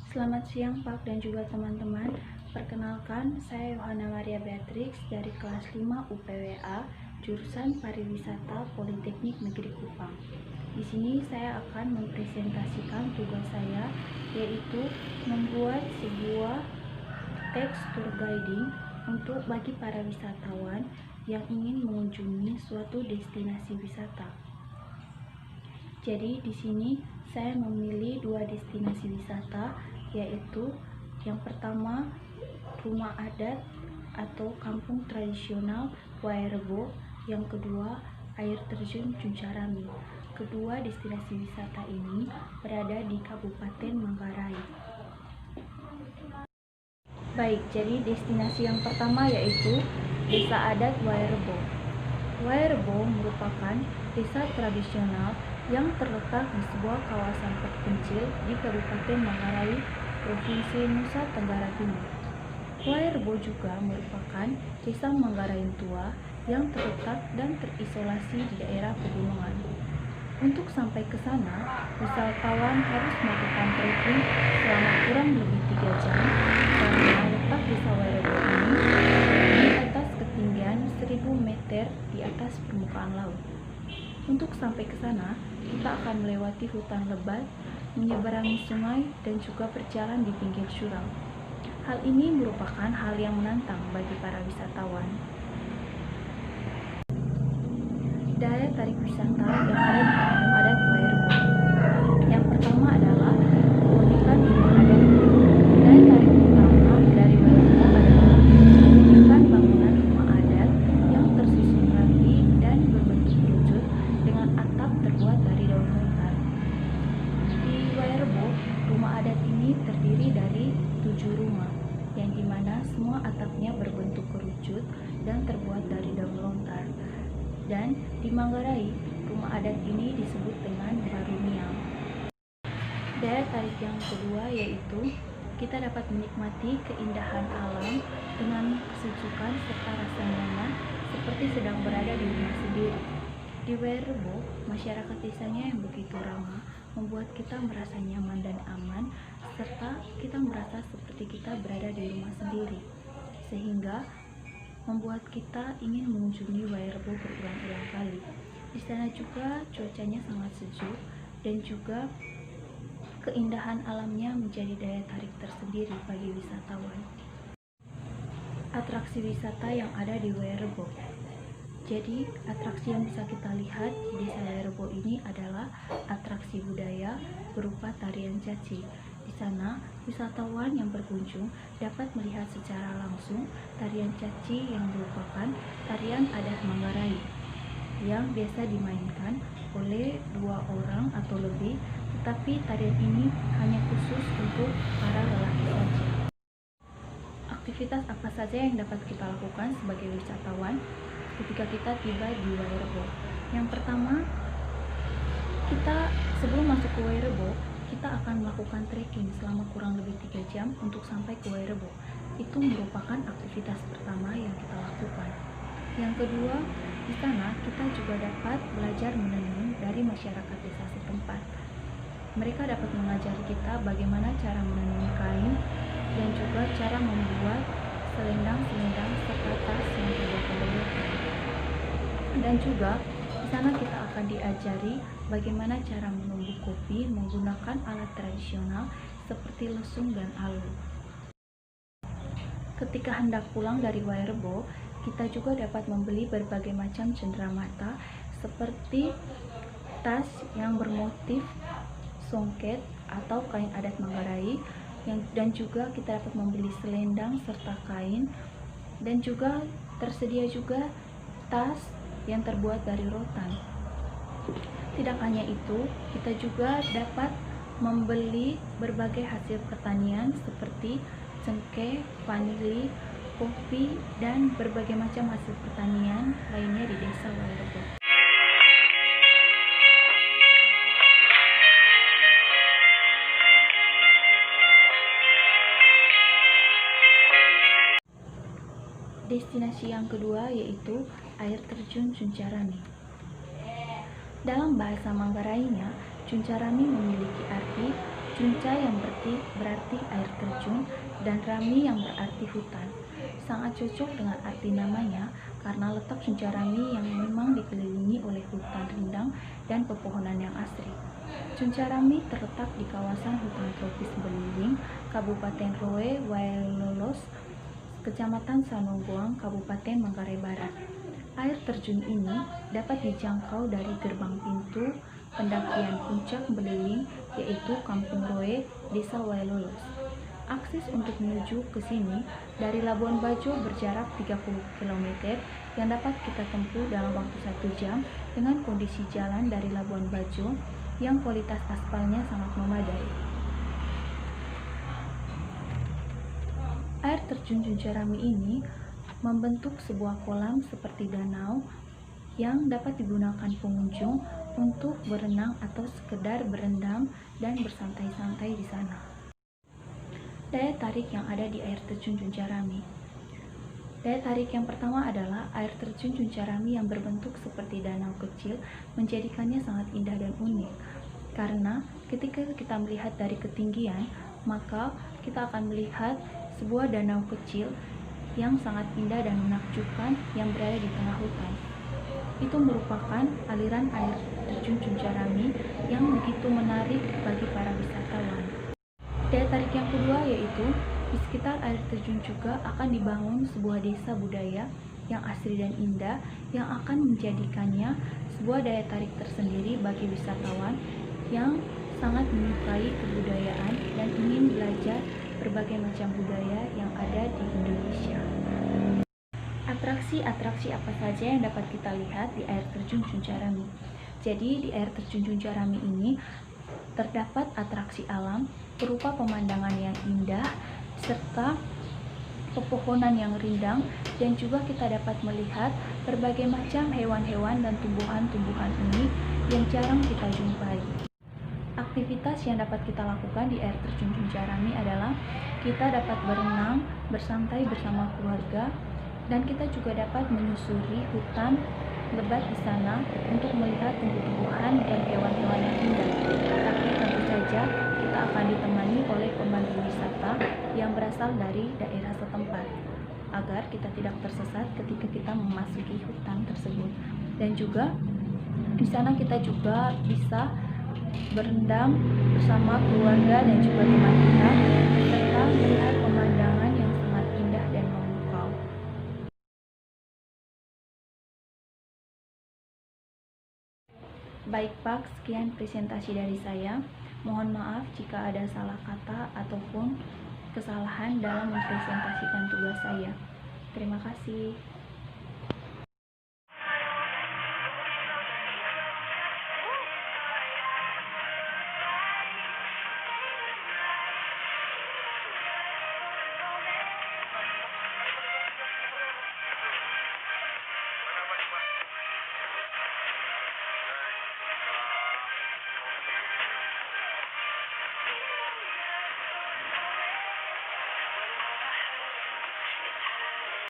Selamat siang Pak dan juga teman-teman. Perkenalkan, saya Yohana Maria Beatrix dari kelas 5 UPWA, jurusan Pariwisata Politeknik Negeri Kupang. Di sini saya akan mempresentasikan tugas saya, yaitu membuat sebuah teks tour guiding untuk bagi para wisatawan yang ingin mengunjungi suatu destinasi wisata. Jadi di sini saya memilih dua destinasi wisata, yaitu yang pertama rumah adat atau kampung tradisional Wairebo, yang kedua air terjun Cuncarami. Kedua destinasi wisata ini berada di Kabupaten Manggarai. Baik, jadi destinasi yang pertama yaitu Desa Adat Wairebo. Wairebo merupakan desa tradisional yang terletak di sebuah kawasan terpencil di Kabupaten Manggarai, Provinsi Nusa Tenggara Timur. Wairebo juga merupakan desa Manggarai tua yang terletak dan terisolasi di daerah pegunungan. Untuk sampai ke sana, wisatawan harus melakukan trekking selama kurang lebih 3 jam karena letak desa Wairebo ini di atas ketinggian 1000 meter di atas permukaan laut. Untuk sampai ke sana, kita akan melewati hutan lebat, menyeberangi sungai, dan juga berjalan di pinggir jurang. Hal ini merupakan hal yang menantang bagi para wisatawan. Daya tarik wisata yang ada di kampung adat Wairebo. Yang pertama adalah keunikan rumah adat. Daya tarik utama dari Wairebo adalah keunikan bangunan rumah adat yang tersusun rapi dan berbentuk kerucut dengan atap terbuat dari daun lontar. Di Wairebo, rumah adat ini terdiri dari 7 rumah, yang dimana semua atapnya berbentuk kerucut dan terbuat dari daun lontar. Dan di Manggarai, rumah adat ini disebut dengan Baruniang. Daya tarik yang kedua yaitu kita dapat menikmati keindahan alam dengan kesejukan serta rasa nyaman seperti sedang berada di rumah sendiri. Di Wairebo, masyarakat desanya yang begitu ramah membuat kita merasa nyaman dan aman, serta kita merasa seperti kita berada di rumah sendiri, sehingga membuat kita ingin mengunjungi Wairebo berulang-ulang kali. Di sana juga cuacanya sangat sejuk dan juga keindahan alamnya menjadi daya tarik tersendiri bagi wisatawan. Atraksi wisata yang ada di Wairebo. Jadi, atraksi yang bisa kita lihat di desa Wairebo ini adalah atraksi budaya berupa tarian caci. Di sana, wisatawan yang berkunjung dapat melihat secara langsung tarian caci yang merupakan tarian adat Manggarai yang biasa dimainkan oleh 2 orang atau lebih, tetapi tarian ini hanya khusus untuk para lelaki saja. Aktivitas apa saja yang dapat kita lakukan sebagai wisatawan ketika kita tiba di Wairebo? Yang pertama, kita sebelum masuk ke Wairebo, kita akan melakukan trekking selama kurang lebih 3 jam untuk sampai ke Wairebo. Itu merupakan aktivitas pertama yang kita lakukan. Yang kedua, di sana kita juga dapat belajar menenun dari masyarakat desa setempat. Mereka dapat mengajari kita bagaimana cara menenun kain dan juga cara membuat selendang-selendang serta tas yang terbuat dari kain. Dan juga di sana kita akan diajari bagaimana cara menumbuk kopi menggunakan alat tradisional seperti lesung dan alu. Ketika hendak pulang dari Wairebo, kita juga dapat membeli berbagai macam cenderamata seperti tas yang bermotif songket atau kain adat Manggarai, dan juga kita dapat membeli selendang serta kain, dan juga tersedia juga tas yang terbuat dari rotan. Tidak hanya itu, kita juga dapat membeli berbagai hasil pertanian seperti cengkeh, vanili, kopi, dan berbagai macam hasil pertanian lainnya di desa Wairebo. Destinasi yang kedua yaitu air terjun Cuncarami. Dalam bahasa Manggarainya, Cuncarami memiliki arti Cunca yang berarti air terjun, dan Rami yang berarti hutan. Sangat cocok dengan arti namanya karena letak Cuncarami yang memang dikelilingi oleh hutan rindang dan pepohonan yang asri. Cuncarami terletak di kawasan hutan tropis Beliling, Kabupaten Roe Waelolos, Kecamatan Sanonggoang, Kabupaten Manggarai Barat. Air terjun ini dapat dijangkau dari gerbang pintu pendakian puncak Beliling, yaitu Kampung Roe, Desa Waelolos. Akses untuk menuju ke sini dari Labuan Bajo berjarak 30 km yang dapat kita tempuh dalam waktu 1 jam dengan kondisi jalan dari Labuan Bajo yang kualitas aspalnya sangat memadai. Air terjun Cuncarami ini membentuk sebuah kolam seperti danau yang dapat digunakan pengunjung untuk berenang atau sekedar berendam dan bersantai-santai di sana. Daya tarik yang ada di air terjun Cuncarami. Daya tarik yang pertama adalah air terjun Cuncarami yang berbentuk seperti danau kecil menjadikannya sangat indah dan unik. Karena ketika kita melihat dari ketinggian, maka kita akan melihat sebuah danau kecil yang sangat indah dan menakjubkan yang berada di tengah hutan. Itu merupakan aliran air terjun Cuncarami yang begitu menarik bagi para wisatawan. Daya tarik yang kedua yaitu di sekitar air terjun juga akan dibangun sebuah desa budaya yang asri dan indah yang akan menjadikannya sebuah daya tarik tersendiri bagi wisatawan yang sangat menyukai kebudayaan dan ingin belajar berbagai macam budaya yang ada di Indonesia. Atraksi-atraksi apa saja yang dapat kita lihat di air terjun Cuncarami? Jadi di air terjun Cuncarami ini terdapat atraksi alam berupa pemandangan yang indah serta pepohonan yang rindang, dan juga kita dapat melihat berbagai macam hewan-hewan dan tumbuhan-tumbuhan unik yang jarang kita jumpai. Aktivitas yang dapat kita lakukan di air terjun Cuncarami adalah kita dapat berenang, bersantai bersama keluarga, dan kita juga dapat menyusuri hutan lebat di sana untuk melihat tumbuh-tumbuhan dan hewan-hewan yang indah. Tapi tentu saja kita akan ditemani oleh pemandu wisata yang berasal dari daerah setempat agar kita tidak tersesat ketika kita memasuki hutan tersebut. Dan juga di sana kita juga bisa berendam bersama keluarga dan juga teman kita serta melihat pemandangan yang sangat indah dan memukau. Baik Pak, sekian presentasi dari saya. Mohon maaf jika ada salah kata ataupun kesalahan dalam mempresentasikan tugas saya. Terima kasih.